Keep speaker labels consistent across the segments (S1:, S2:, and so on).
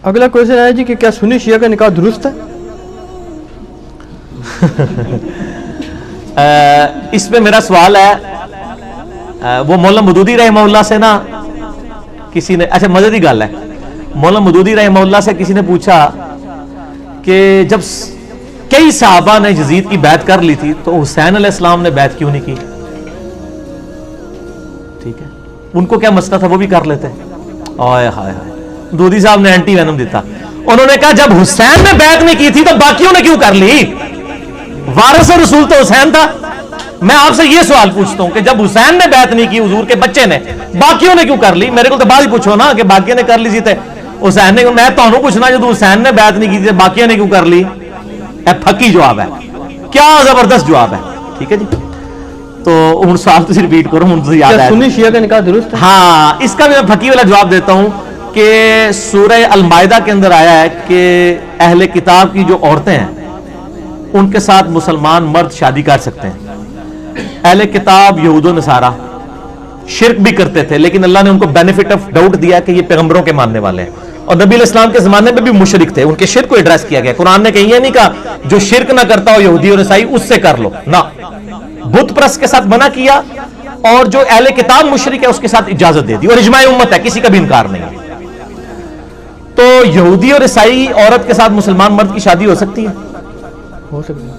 S1: اگلا کوشچن ہے جی کہ کیا سنی شیعہ کا نکاح درست ہے؟
S2: اس پہ میرا سوال ہے، وہ مولانا مودودی رحمہ اللہ سے نا کسی نے، اچھا مددی گل ہے، مولانا مودودی رحمہ اللہ سے کسی نے پوچھا کہ جب کئی صحابہ نے یزید کی بیعت کر لی تھی تو حسین علیہ السلام نے بیعت کیوں نہیں کی؟ ٹھیک ہے، ان کو کیا مسئلہ تھا، وہ بھی کر لیتے۔ آئے ہائے ہائے، مودودی صاحب نے اینٹی وینم دیتا، انہوں نے کہا جب حسین نے بیعت نہیں کی تھی تو باقیوں نے کیوں کر لی؟ وارث رسول تو حسین تھا۔ میں آپ سے یہ سوال پوچھتا ہوں کہ جب حسین نے بیعت نہیں کی حضور کے بچے نے، باقیوں نے کیوں کر لی؟ میرے کو تو بعد ہی پوچھو نا کہ باقیوں نے کر لی سی تے حسین نے، میں تانوں پوچھنا جب حسین نے بیعت نہیں کی تھی باقیوں نے کیوں کر لی؟ پھکی جواب ہے، کیا زبردست جواب ہے۔ ٹھیک ہے جی، تو ہوں سوال تسی ریپیٹ کرو، ہوں تسی یاد ہے
S1: سنی شیعہ کا نکاح درست ہے؟
S2: ہاں، اس کا بھی میں پھکی والا جواب دیتا ہوں کہ سورہ المائدہ کے اندر آیا ہے کہ اہل کتاب کی جو عورتیں ہیں ان کے ساتھ مسلمان مرد شادی کر سکتے ہیں۔ اہل کتاب یہود و نصارہ شرک بھی کرتے تھے، لیکن اللہ نے ان کو بینیفٹ آف ڈاؤٹ دیا کہ یہ پیغمبروں کے ماننے والے ہیں، اور نبی علیہ السلام کے زمانے میں بھی مشرک تھے، ان کے شرک کو ایڈریس کیا گیا۔ قرآن نے کہیں یہ نہیں کہا جو شرک نہ کرتا ہو یہودی اور عیسائی اس سے کر لو، نہ، بت پرست کے ساتھ منع کیا، اور جو اہل کتاب مشرک ہے اس کے ساتھ اجازت دے دی، اور اجماع امت ہے، کسی کا بھی انکار نہیں ہے۔ تو یہودی اور عیسائی عورت کے ساتھ مسلمان مرد کی شادی ہو سکتی ہے؟
S1: ہو سکتا ہے۔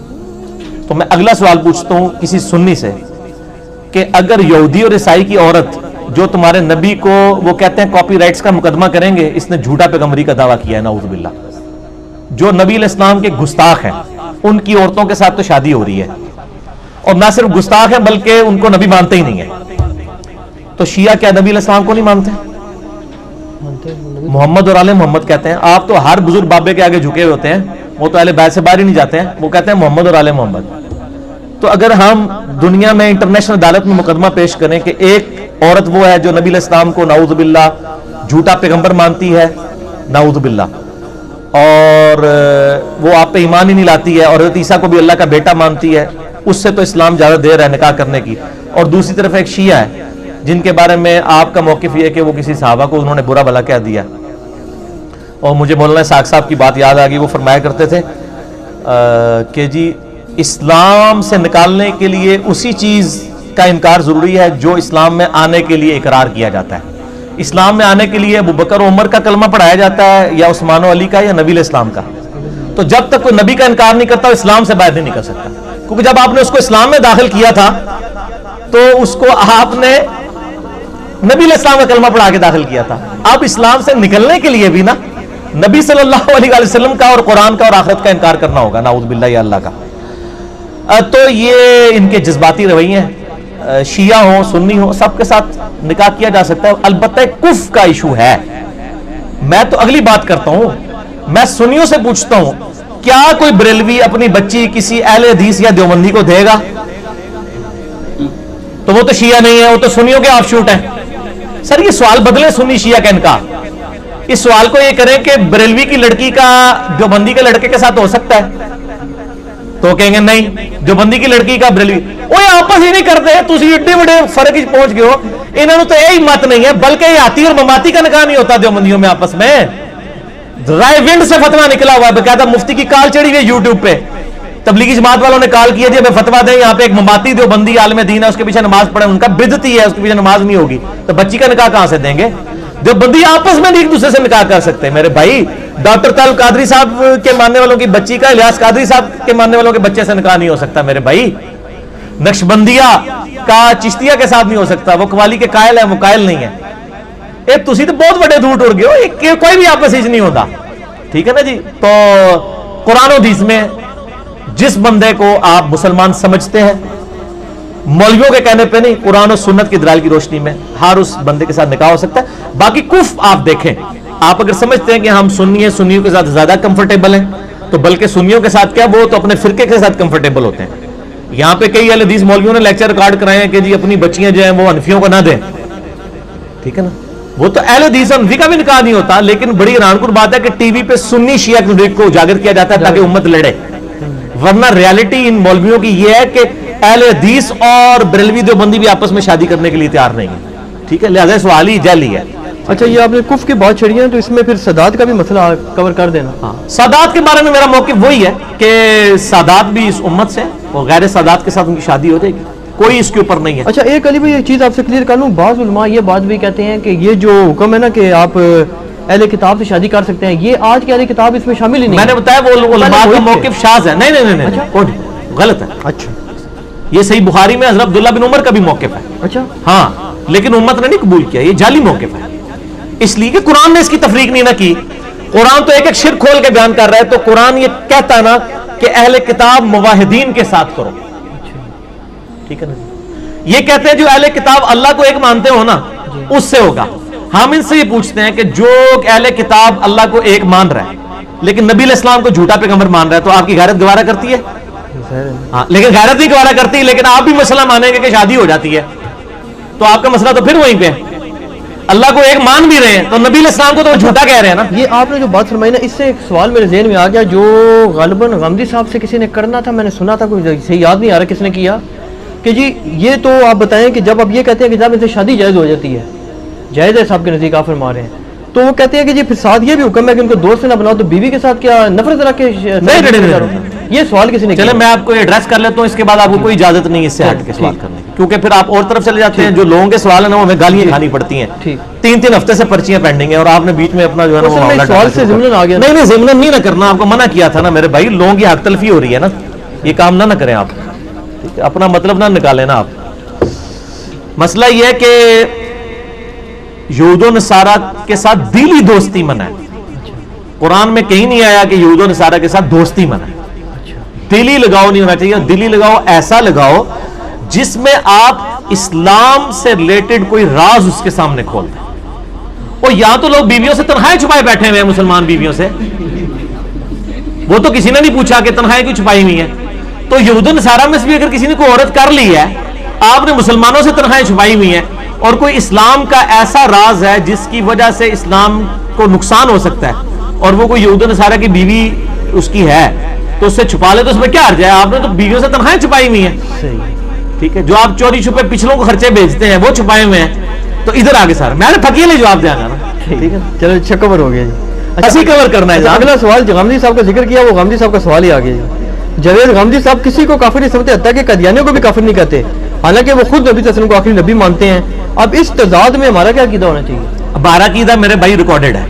S2: تو میں اگلا سوال پوچھتا ہوں کسی سنی سے کہ اگر یہودی اور عیسائی کی عورت جو تمہارے نبی کو وہ کہتے ہیں کاپی رائٹس کا مقدمہ کریں گے، اس نے جھوٹا پیغمبری کا دعویٰ کیا ہے، نعوذ باللہ، جو نبی علیہ السلام کے گستاخ ہیں ان کی عورتوں کے ساتھ تو شادی ہو رہی ہے، اور نہ صرف گستاخ ہیں بلکہ ان کو نبی مانتے ہی نہیں ہے۔ تو شیعہ کیا نبی علیہ السلام کو نہیں مانتے؟ محمد اور آل محمد کہتے ہیں۔ آپ تو ہر بزرگ بابے کے آگے جھکے ہوئے ہوتے ہیں، وہ تو اہل بیت سے باہر ہی نہیں جاتے ہیں، وہ کہتے ہیں محمد اور آل محمد۔ تو اگر ہم دنیا میں انٹرنیشنل عدالت میں مقدمہ پیش کریں کہ ایک عورت وہ ہے جو نبی علیہ السلام کو نعوذ باللہ جھوٹا پیغمبر مانتی ہے، نعوذ باللہ، اور وہ آپ پہ ایمان ہی نہیں لاتی ہے، اور حضرت عیسیٰ کو بھی اللہ کا بیٹا مانتی ہے، اس سے تو اسلام زیادہ دیر ہے نکاح کرنے کی، اور دوسری طرف ایک شیعہ ہے جن کے بارے میں آپ کا موقف یہ ہے کہ وہ کسی صحابہ کو انہوں نے برا بھلا کہہ دیا۔ اور مجھے مولانا اسحاق صاحب کی بات یاد آ گئی، وہ فرمایا کرتے تھے کہ جی اسلام سے نکالنے کے لیے اسی چیز کا انکار ضروری ہے جو اسلام میں آنے کے لیے اقرار کیا جاتا ہے۔ اسلام میں آنے کے لیے ابو بکر و عمر کا کلمہ پڑھایا جاتا ہے، یا عثمان و علی کا، یا نبی علیہ السلام کا۔ تو جب تک کوئی نبی کا انکار نہیں کرتا وہ اسلام سے باہر نہیں نکل سکتا، کیونکہ جب آپ نے اس کو اسلام میں داخل کیا تھا تو اس کو آپ نے نبی علیہ السلام کا کلمہ پڑھا کے داخل کیا تھا۔ اب اسلام سے نکلنے کے لیے بھی نا نبی صلی اللہ علیہ وسلم کا اور قرآن کا اور آخرت کا انکار کرنا ہوگا، نعوذ باللہ یا اللہ کا۔ تو یہ ان کے جذباتی رویے ہیں، شیعہ ہوں سنی ہوں سب کے ساتھ نکاح کیا جا سکتا ہے، البتہ کفر کا ایشو ہے۔ میں تو اگلی بات کرتا ہوں، میں سنیوں سے پوچھتا ہوں کیا کوئی بریلوی اپنی بچی کسی اہل حدیث یا دیوبندی کو دے گا؟ تو وہ تو شیعہ نہیں ہے، وہ تو سنیوں کے آف شوٹ ہیں۔ سر یہ سوال بدلے سنی شیعہ کا انکار، اس سوال کو یہ کریں کہ بریلوی کی لڑکی کا دیوبندی کے لڑکے کے ساتھ ہو سکتا ہے، تو کہیں گے نہیں دیوبندی کی لڑکی کا بریلوی، وہ آپس ہی نہیں کرتے، تسی ایڈے بڑے فرق ہی پہنچ گئے ہو، انہوں تو یہی مت نہیں ہے، بلکہ یہ ہاتھی اور مماتی کا نکاح نہیں ہوتا دیوبندیوں میں آپس میں۔ رائے ونڈ سے فتویٰ نکلا ہوا ہے، باقاعدہ مفتی کی کال چڑھی ہوئی یوٹیوب پہ، تبلیغی جماعت والوں نے کال کیا جی ہمیں فتویٰ دیں، یہاں پہ ایک مماتی دیوبندی عالم دین ہے، اس کے پیچھے نماز پڑھیں، ان کا بدعتی ہے، اس کے پیچھے نماز نہیں ہوگی، تو بچی کا نکاح کہاں سے دیں گے؟ دیوبندی آپس میں ایک دوسرے سے نکاح کر سکتے ہیں میرے بھائی۔ ڈاکٹر طالب قادری صاحب کے ماننے والوں کی بچی کا الیاس قادری صاحب کے ماننے والوں کے بچے سے نکاح نہیں ہو سکتا میرے بھائی۔ نقشبندیہ کا چشتیہ کے ساتھ نہیں ہو سکتا، وہ قوالی کے قائل ہیں، وہ قائل نہیں ہے۔ تسی تو بہت بڑے دور ٹوٹ گئے ہو، کوئی بھی آپس ہی نہیں ہوتا، ٹھیک ہے نا جی۔ تو قرآن و حدیث میں جس بندے کو آپ مسلمان سمجھتے ہیں، مولویوں کے کہنے پہ نہیں، قرآن و سنت کی دلائل کی روشنی میں ہر اس بندے کے ساتھ نکاح ہو سکتا ہے۔ باقی کفر آپ دیکھیں، آپ اگر سمجھتے ہیں کہ ہم سنی ہیں، سنیوں کے ساتھ زیادہ کمفرٹیبل ہیں، تو بلکہ سنیوں کے ساتھ کیا وہ تو اپنے فرقے کے ساتھ کمفرٹیبل ہوتے ہیں۔ یہاں پہ کئی اہل حدیث مولویوں نے لیکچر ریکارڈ کرائے ہیں کہ جی اپنی بچیاں جو ہیں وہ حنفیوں کو نہ دیں، ٹھیک ہے نا، وہ تو اہل حدیث حنفی کا بھی نکاح نہیں ہوتا، لیکن بڑی حیران کن بات ہے کہ ٹی وی پہ سنی شیعہ کو اجاگر کیا جاتا ہے تاکہ امت لڑے، ورنہ ریالٹی ان مولویوں کی یہ ہے کہ اہل حدیث اور بریلوی دیوبندی بھی آپس میں شادی کرنے کے لیے تیار نہیں ہے، ٹھیک ہے، لہذا سوال ہی جعلی ہے۔
S1: اچھا یہ آپ نے کف کی بات چھڑی ہے تو اس میں پھر سادات کا بھی مسئلہ کور کر دینا.
S2: ہاں سادات کے بارے میں میرا موقف وہی ہے کہ سادات بھی اس امت سے اور غیر سادات کے ساتھ ان کی شادی ہو جائے گی, کوئی اس کے اوپر نہیں ہے.
S1: اچھا ایک علی بھائی ایک چیز آپ سے کلیئر کر لوں, بعض علماء یہ بات بھی کہتے ہیں کہ یہ جو حکم ہے نا کہ آپ اہل کتاب سے شادی کر سکتے ہیں, یہ آج کے اہل کتاب اس میں شامل ہی نہیں.
S2: میں نے بتایا وہ علماء کا موقف شاذ ہے. نہیں نہیں نہیں کوئی غلط ہے.
S1: اچھا
S2: یہ صحیح بخاری میں حضرت عبداللہ بن عمر کا بھی موقف ہے.
S1: اچھا
S2: ہاں لیکن امت نے نہیں قبول کیا, یہ جعلی موقف ہے. اس لیے کہ قرآن نے اس کی تفریق نہیں نہ کی. قرآن تو ایک ایک شرک کھول کے بیان کر رہا ہے, تو قرآن یہ کہتا نا کہ اہل کتاب موحدین کے ساتھ کرو, ٹھیک ہے نا. یہ کہتے ہیں جو اہل کتاب اللہ کو ایک مانتے ہو نا اس سے ہوگا. ہم ان سے یہ پوچھتے ہیں کہ جو اہل کتاب اللہ کو ایک مان رہا ہے لیکن نبی علیہ السلام کو جھوٹا پیغمبر مان رہا ہے, تو آپ کی غیرت گوارا کرتی ہے؟ ہاں لیکن غیرت نہیں گوارا کرتی, لیکن آپ بھی مسئلہ مانیں گے کہ شادی ہو جاتی ہے, تو آپ کا مسئلہ تو پھر وہیں پہ. اللہ کو ایک مان بھی رہے ہیں تو نبی علیہ السلام کو تو جھوٹا کہہ رہے ہیں نا.
S1: یہ آپ نے جو بات فرمائی نا, اس سے ایک سوال میرے ذہن میں آ گیا جو غالباً غامدی صاحب سے کسی نے کرنا تھا, میں نے سنا تھا, کوئی صحیح یاد نہیں آ رہا کس نے کیا, کہ جی یہ تو آپ بتائیں کہ جب آپ یہ کہتے ہیں کہ جب ان سے شادی جائز ہو جاتی ہے, جائز ہے صاحب کے نزدیک آپ فرما رہے ہیں, تو وہ کہتے ہیں کہ جی پھر ساتھ یہ بھی حکم ہے کہ ان کو دوست نہ بناؤ, تو بیوی کے ساتھ کیا نفرت رکھ کے
S2: نہیں.
S1: یہ سوال کسی نے
S2: چلے میں آپ کو ایڈریس کر لیتا ہوں, اس کے بعد آپ کو کوئی اجازت نہیں اس سے ہٹ کے سوال کرنے کی, کیونکہ پھر آپ اور طرف چلے جاتے ہیں. جو لوگوں کے سوال ہیں نا وہ ہمیں گالیاں کھانی پڑتی ہیں. 3 ہفتے سے پرچیاں پینڈنگ ہیں اور آپ نے بیچ میں اپنا جو ہے نا وہ معاملہ
S1: سوال سے ضمن آ گیا.
S2: نہیں ضمن نہیں نہ کرنا, آپ کو منع کیا تھا نا میرے بھائی, لوگوں کی حق تلفی ہو رہی ہے نا, یہ کام نہ کریں آپ, اپنا مطلب نہ نکالیں نا آپ. مسئلہ یہ ہے کہ یہود و نصارہ کے ساتھ دلی دوستی منع ہے. قرآن میں کہیں نہیں آیا کہ یہود و نصارہ کے ساتھ دوستی منع ہے. دلی لگاؤ نہیں ہونا چاہیے, دلی لگاؤ ایسا لگاؤ جس میں آپ اسلام سے ریلیٹڈ کوئی راز اس کے سامنے کھول دیں. اور یہاں تو لوگ بیویوں سے تنہائیں چھپائے بیٹھے ہوئے ہیں, مسلمان بیویوں سے, وہ تو کسی نے نہیں پوچھا کہ تنہائیں کیوں چھپائی ہوئی ہیں. تو یہود و نصارہ میں سے بھی اگر کسی نے کوئی عورت کر لی ہے, آپ نے مسلمانوں سے تنہائیں چھپائی ہوئی ہیں, اور کوئی اسلام کا ایسا راز ہے جس کی وجہ سے اسلام کو نقصان ہو سکتا ہے, اور وہ کوئی یہود و نصارہ کی بیوی اس کی ہے, تو اس سے چھپا لے تو اس میں کیا حرج ہے. آپ نے تو بیویوں سے تنہائیں چھپائی ہوئی ہیں, ٹھیک ہے. جو آپ چوری چھپے پچھلوں کو خرچے بھیجتے ہیں وہ چھپائے ہوئے ہیں, تو ادھر آگے سر میں نے پھکیلے جواب دیا نا, ٹھیک ہے.
S1: چلو اچھا کور ہو گیا جی.
S2: اسی کور کرنا ہے.
S1: اگلا سوال جو غامدی صاحب کا ذکر کیا وہ غامدی صاحب کا سوال ہی آ گیا جی. جاوید غامدی صاحب کسی کو کافر نہیں سمجھتے, حتیٰ کہ قادیانیوں کو بھی کافر نہیں کہتے, حالانکہ وہ خود نبی صلی اللہ علیہ وسلم کو آخری نبی مانتے ہیں. اب اس تضاد میں ہمارا کیا عقیدہ ہونا چاہیے؟
S2: ہمارا عقیدہ میرے بھائی ریکارڈڈ ہے.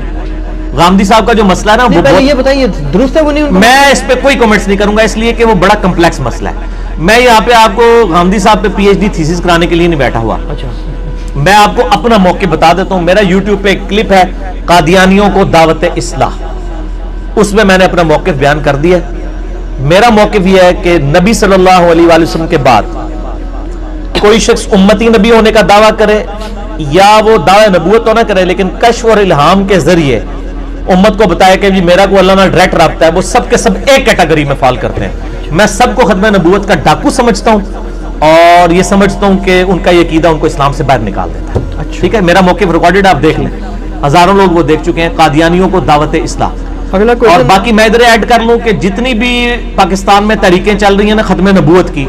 S2: غامدی صاحب کا جو مسئلہ ہے نا وہ
S1: پہلے یہ بتائیے درست ہے وہ نہیں,
S2: میں اس پہ کوئی کمنٹس نہیں کروں گا, اس لیے کہ وہ بڑا کمپلیکس مسئلہ ہے. میں یہاں پہ آپ کو غامدی صاحب پہ پی ایچ ڈی تھیسس کرانے کے لیے نہیں بیٹھا ہوا.
S1: اچھا
S2: میں آپ کو اپنا موقف بتا دیتا ہوں. میرا یوٹیوب پہ ایک کلپ ہے قادیانیوں کو دعوت اصلاح, اس میں میں نے اپنا موقف بیان کر دیا. میرا موقف یہ ہے کہ نبی صلی اللہ علیہ وآلہ وسلم کے بعد کوئی شخص امتی نبی ہونے کا دعویٰ کرے یا وہ دعوی نبوت تو نہ کرے, لیکن کشف اور الہام کے ذریعے امت کو بتایا کہ میرا کو اللہ نے ڈائریکٹ رابطہ ہے, وہ سب کے سب ایک کیٹیگری میں فال کرتے ہیں. میں سب کو ختم نبوت کا ڈاکو سمجھتا ہوں, اور یہ سمجھتا ہوں کہ ان کا یہ عقیدہ ان کو اسلام سے باہر نکال دیتا ہے. ٹھیک ہے, میرا موقف ریکارڈڈ آپ دیکھ لیں, ہزاروں لوگ وہ دیکھ چکے ہیں. قادیانیوں کو دعوت اصلاح. اور باقی میں ادھر ایڈ کر لوں کہ جتنی بھی پاکستان میں تحریکیں چل رہی ہیں نا ختم نبوت کی,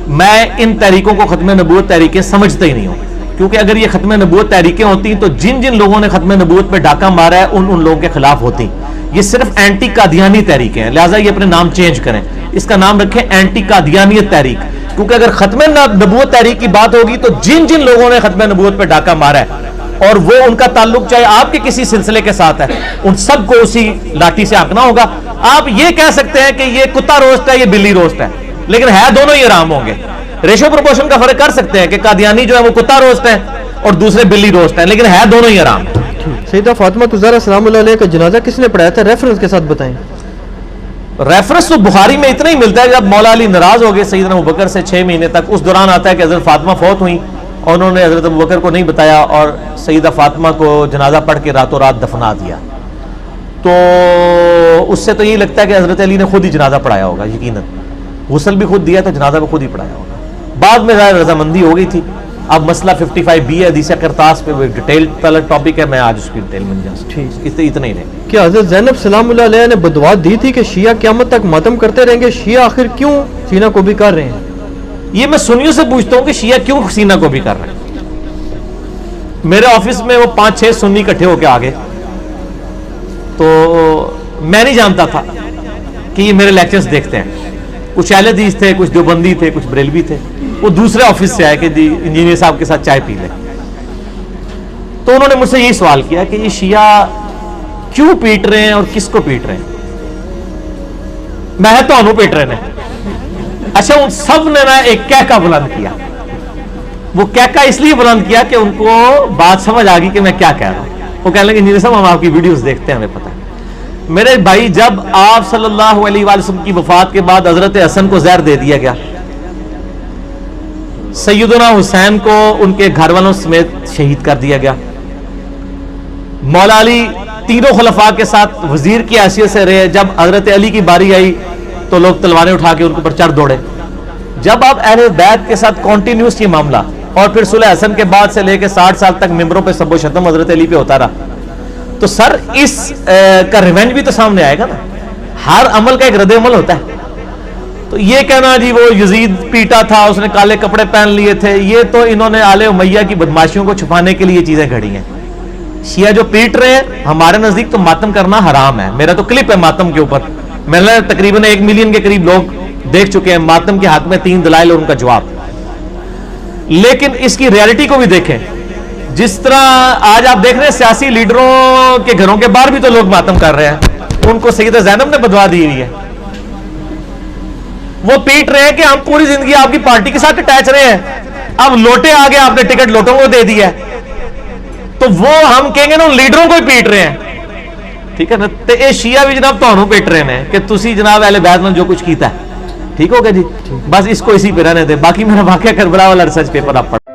S2: میں ان تحریکوں کو ختم نبوت تحریکیں سمجھتا ہی نہیں ہوں, کیونکہ اگر یہ ختم نبوت تحریکیں ہوتی تو جن جن لوگوں نے ختم نبوت پہ ڈاکہ مارا ہے ان لوگوں کے خلاف ہوتی. یہ صرف اینٹی قادیانی تحریکیں ہیں, لہٰذا یہ اپنے نام چینج کریں, اس کا نام رکھیں اینٹی قادیانیت تحریک, کیونکہ اگر ختم نبوت تحریک کی بات ہوگی تو جن جن لوگوں نے ختم نبوت پہ ڈاکہ مارا ہے اور وہ ان کا تعلق چاہے آپ کے کسی سلسلے کے ساتھ ہے, ان سب کو اسی لاٹھی سے ہانکنا ہوگا. آپ یہ کہہ سکتے ہیں کہ یہ کتا روسٹ ہے, یہ بلی روسٹ ہے, لیکن ہے دونوں ہی حرام ہوں گے. ریشو پروپورشن کا فرق کر سکتے ہیں کہ قادیانی جو ہے وہ کتا روسٹ ہے اور دوسرے بلی روسٹ ہیں, لیکن ہے دونوں ہی حرام.
S1: سیدہ فاطمہ الزہرا سلام اللہ علیہ کا جنازہ کس نے پڑھایا تھا, ریفرنس کے ساتھ بتائیں.
S2: ریفرنس تو بخاری میں اتنا ہی ملتا ہے, جب مولا علی ناراض ہو گئے سیدنا ابوبکر سے 6 مہینے تک, اس دوران آتا ہے کہ حضرت فاطمہ فوت ہوئی اور انہوں نے حضرت ابوبکر کو نہیں بتایا اور سیدہ فاطمہ کو جنازہ پڑھ کے راتوں رات دفنا دیا. تو اس سے تو یہی لگتا ہے کہ حضرت علی نے خود ہی جنازہ پڑھایا ہوگا, یقیناً غسل بھی خود دیا تو جنازہ بھی خود ہی پڑھایا ہوگا. بعد میں ظاہر رضامندی ہو گئی تھی. اب مسئلہ 55B ہے حدیث کرتاس پہ ڈیٹیل ٹاپک ہے, میں آج اس کی ڈیٹیل میں نہیں اتنا ہی رہے.
S1: کیا حضرت زینب سلام اللہ علیہ نے بدعا دی تھی کہ شیعہ قیامت تک ماتم کرتے رہیں گے, شیعہ آخر کیوں سینہ کو بھی کر رہے ہیں؟
S2: یہ میں سنیوں سے پوچھتا ہوں کہ شیعہ کیوں سینہ کو بھی کر رہے ہیں. میرے آفس میں وہ 5-6 سنی اکٹھے ہو کے آ گئے, تو میں نہیں جانتا تھا کہ یہ میرے لیکچرز دیکھتے ہیں. کچھ اہل حدیث تھے, کچھ دیوبندی تھے, کچھ بریلوی تھے. وہ دوسرے آفس سے آئے کہ جی انجینئر صاحب کے ساتھ چائے پی لیں. تو انہوں نے مجھ سے یہی سوال کیا کہ یہ شیعہ کیوں پیٹ رہے ہیں اور کس کو پیٹ رہے ہیں. میں تو انہوں پیٹ رہے ہیں. اچھا, ان سب نے نا ایک کہکا بلند کیا. وہ کہکا اس لیے بلند کیا کہ ان کو بات سمجھ آ گئی کہ میں کیا کہہ رہا ہوں. وہ کہنے لگے انجینئر صاحب ہم آپ کی ویڈیوز دیکھتے ہیں, ہمیں پتہ ہے. میرے بھائی, جب آپ صلی اللہ علیہ وآلہ وسلم کی وفات کے بعد حضرت حسن کو زہر دے دیا گیا, سیدنا حسین کو ان کے گھر والوں سمیت شہید کر دیا گیا, مولا علی تینوں خلفاء کے ساتھ وزیر کی حیثیت سے رہے, جب حضرت علی کی باری آئی تو لوگ تلواریں اٹھا کے ان کے اوپر چڑھ دوڑے. جب آپ اہل بیت کے ساتھ کنٹینیوس یہ معاملہ, اور پھر صلح حسن کے بعد سے لے کے 60 سال تک ممبروں پہ سب و شتم حضرت علی پہ ہوتا رہا, تو سر اس کا ریونج بھی تو سامنے آئے گا نا. ہر عمل کا ایک رد عمل ہوتا ہے. تو یہ کہنا جی وہ یزید پیٹا تھا, اس نے کالے کپڑے پہن لیے تھے, یہ تو انہوں نے آل امیہ کی بدماشیوں کو چھپانے کے لیے چیزیں گھڑی ہیں. شیعہ جو پیٹ رہے ہیں, ہمارے نزدیک تو ماتم کرنا حرام ہے. میرا تو کلپ ہے ماتم کے اوپر, میں نے تقریباً 1 ملین کے قریب لوگ دیکھ چکے ہیں. ماتم کے حق میں 3 دلائل اور ان کا جواب. لیکن اس کی ریالٹی کو بھی دیکھیں. جس طرح آج آپ دیکھ رہے ہیں سیاسی لیڈروں کے گھروں کے باہر بھی تو لوگ ماتم کر رہے ہیں. ان کو سیدہ زینب نے بدوا دی ہوئی ہے. وہ پیٹ رہے ہیں کہ ہم پوری زندگی آپ کی پارٹی کے ساتھ اٹیچ رہے ہیں, اب لوٹے آگے آپ نے ٹکٹ لوٹوں کو دے دیا ہے, تو وہ ہم کہیں گے نا لیڈروں کو ہی پیٹ رہے ہیں. ٹھیک ہے نا. تو یہ شیعہ بھی جناب تو پیٹ رہے ہیں کہ تسی جناب اہل بیت نے جو کچھ کیتا ہے. ٹھیک ہو گیا جی, بس اس کو اسی پہ رہنے دے. باقی میرا واقعہ کربلا والا ریسرچ پیپر آپ پڑھ